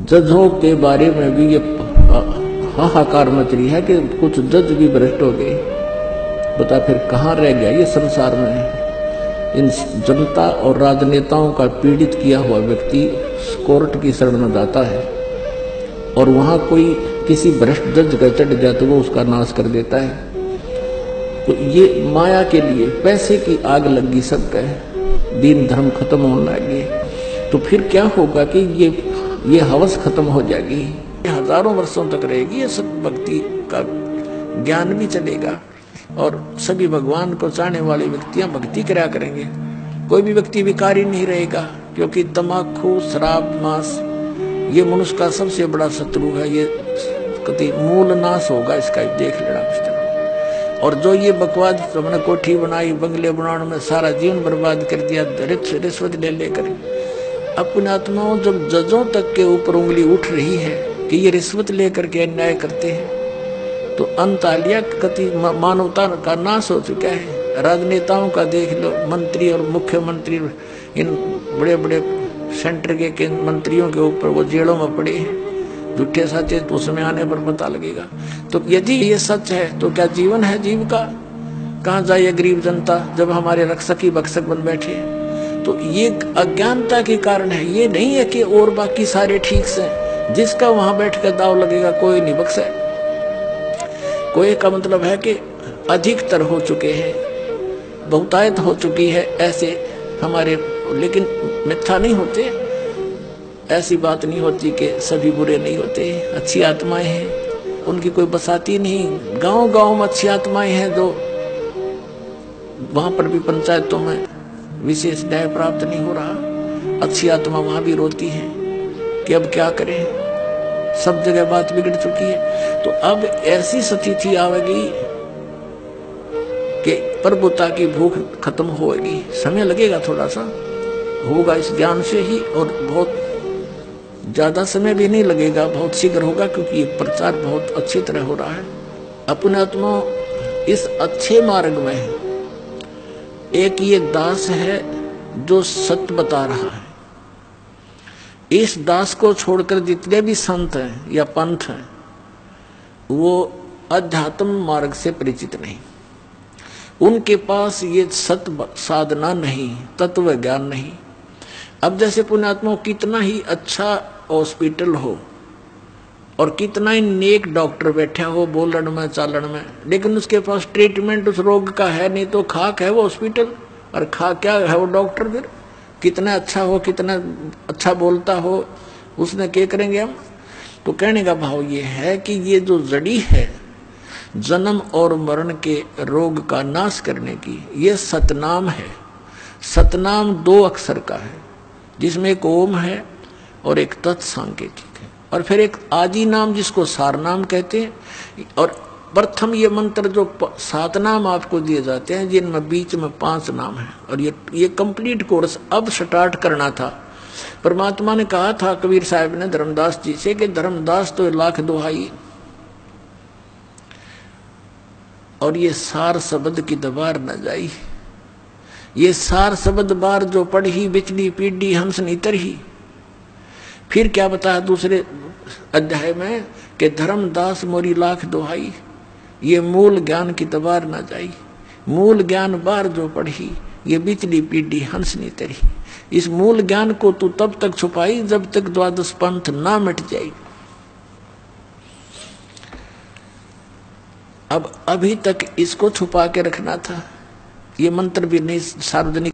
जजों के बारे में भी ये हाहाकार मच रही है कि कुछ जज भी भ्रष्ट हो गए। बता फिर कहाँ रह गया ये संसार में। इन जनता और राजनेताओं का पीड़ित किया हुआ व्यक्ति कोर्ट की शरण में जाता है और वहां कोई किसी भ्रष्ट जज का चढ़ जाए तो वो उसका नाश कर देता है। तो ये माया के लिए पैसे की आग लगी सबका है, दीन धर्म खत्म होने लगे। तो फिर क्या होगा कि ये हवस खत्म हो जाएगी, हजारों वर्षों तक रहेगी ये सब, भक्ति का ज्ञान भी चलेगा और सभी भगवान को चाहने वाले व्यक्तियां भक्ति करा करेंगे। कोई भी व्यक्ति विकारी नहीं रहेगा, क्योंकि तम्बाकू शराब मांस ये मनुष्य का सबसे बड़ा शत्रु है। ये कति मूल नाश होगा इसका, देख लेना इस तरह। और जो ये बकवाद हमने कोठी बनाई बंगले बनाने में सारा जीवन बर्बाद कर दिया रिश्वत ले लेकर, अपने आत्माओं जब जजों तक के ऊपर उंगली उठ रही है कि ये रिश्वत लेकर के अन्याय करते हैं, तो अंतालिया कति मानवता का नाश हो चुका है। राजनेताओं का देख लो, मंत्री और मुख्यमंत्री इन बड़े बड़े सेंटर के मंत्रियों के ऊपर वो जेलों में पड़े हैं, झूठे सच्चे तो उसमें आने पर पता लगेगा। तो यदि ये सच है तो क्या जीवन है जीव का? कहाँ जाए गरीब जनता जब हमारे रक्षक ही भक्षक बन बैठे। तो ये अज्ञानता के कारण है, ये नहीं है कि और बाकी सारे ठीक से। जिसका वहां बैठ कर दाव लगेगा कोई नहीं बख्शे। कोई का मतलब है कि अधिकतर हो चुके हैं, बहुतायत हो चुकी है ऐसे हमारे, लेकिन मिथ्या नहीं होते। ऐसी बात नहीं होती कि सभी बुरे नहीं होते, अच्छी आत्माएं हैं, उनकी कोई बसाती नहीं। गांव गांव में अच्छी आत्माएं हैं, जो वहां पर भी पंचायतों में विशेष न्याय प्राप्त नहीं हो रहा। अच्छी आत्मा वहां भी रोती है कि अब क्या करें, सब जगह बात बिगड़ चुकी है। तो अब ऐसी स्थिति आवेगी कि प्रभुता की भूख खत्म होगी। समय लगेगा, थोड़ा सा होगा इस ज्ञान से ही, और बहुत ज्यादा समय भी नहीं लगेगा, बहुत शीघ्र होगा, क्योंकि ये प्रचार बहुत अच्छी तरह हो रहा है। अपने आत्मा इस अच्छे मार्ग में है। एक ये दास है जो सत्य बता रहा है। इस दास को छोड़कर जितने भी संत हैं या पंथ हैं वो अध्यात्म मार्ग से परिचित नहीं, उनके पास ये सत्य साधना नहीं, तत्व ज्ञान नहीं। अब जैसे पुण्यात्मा कितना ही अच्छा हॉस्पिटल हो और कितना ही नेक डॉक्टर बैठा हो बोलन में चालन में, लेकिन उसके पास ट्रीटमेंट उस रोग का है नहीं, तो खाक है वो हॉस्पिटल और खा क्या है वो डॉक्टर। फिर कितना अच्छा हो, कितना अच्छा बोलता हो, उसने क्या करेंगे हम? तो कहने का भाव ये है कि ये जो जड़ी है जन्म और मरण के रोग का नाश करने की, ये सतनाम है। सतनाम 2 अक्षर का है, जिसमें एक ओम है और एक तत्सांकेतिक है, और फिर एक आदि नाम जिसको सार नाम कहते हैं। और प्रथम ये मंत्र जो 7 नाम आपको दिए जाते हैं, जिनमें बीच में 5 नाम है। और ये कंप्लीट कोर्स अब स्टार्ट करना था। परमात्मा ने कहा था कबीर साहब ने धर्मदास जी से कि धर्मदास तो लाख दुहाई, और ये सार शब्द की दबार न जाई। ये सार शब्द बार जो पढ़ी बिचली पीढ़ी हंस नीतर ही। फिर क्या बताया दूसरे अध्याय में कि धर्मदास मोरी लाख दुहाई, ये मूल ज्ञान की दबार न जाई। मूल ज्ञान बार जो पढ़ी ये बिचली पीढ़ी हंस नीतर ही। इस मूल ज्ञान को तू तब तक छुपाई जब तक द्वादश पंथ ना मिट जाए। अब अभी तक इसको छुपा के रखना था। ये मंत्र भी नहीं सार्वजनिक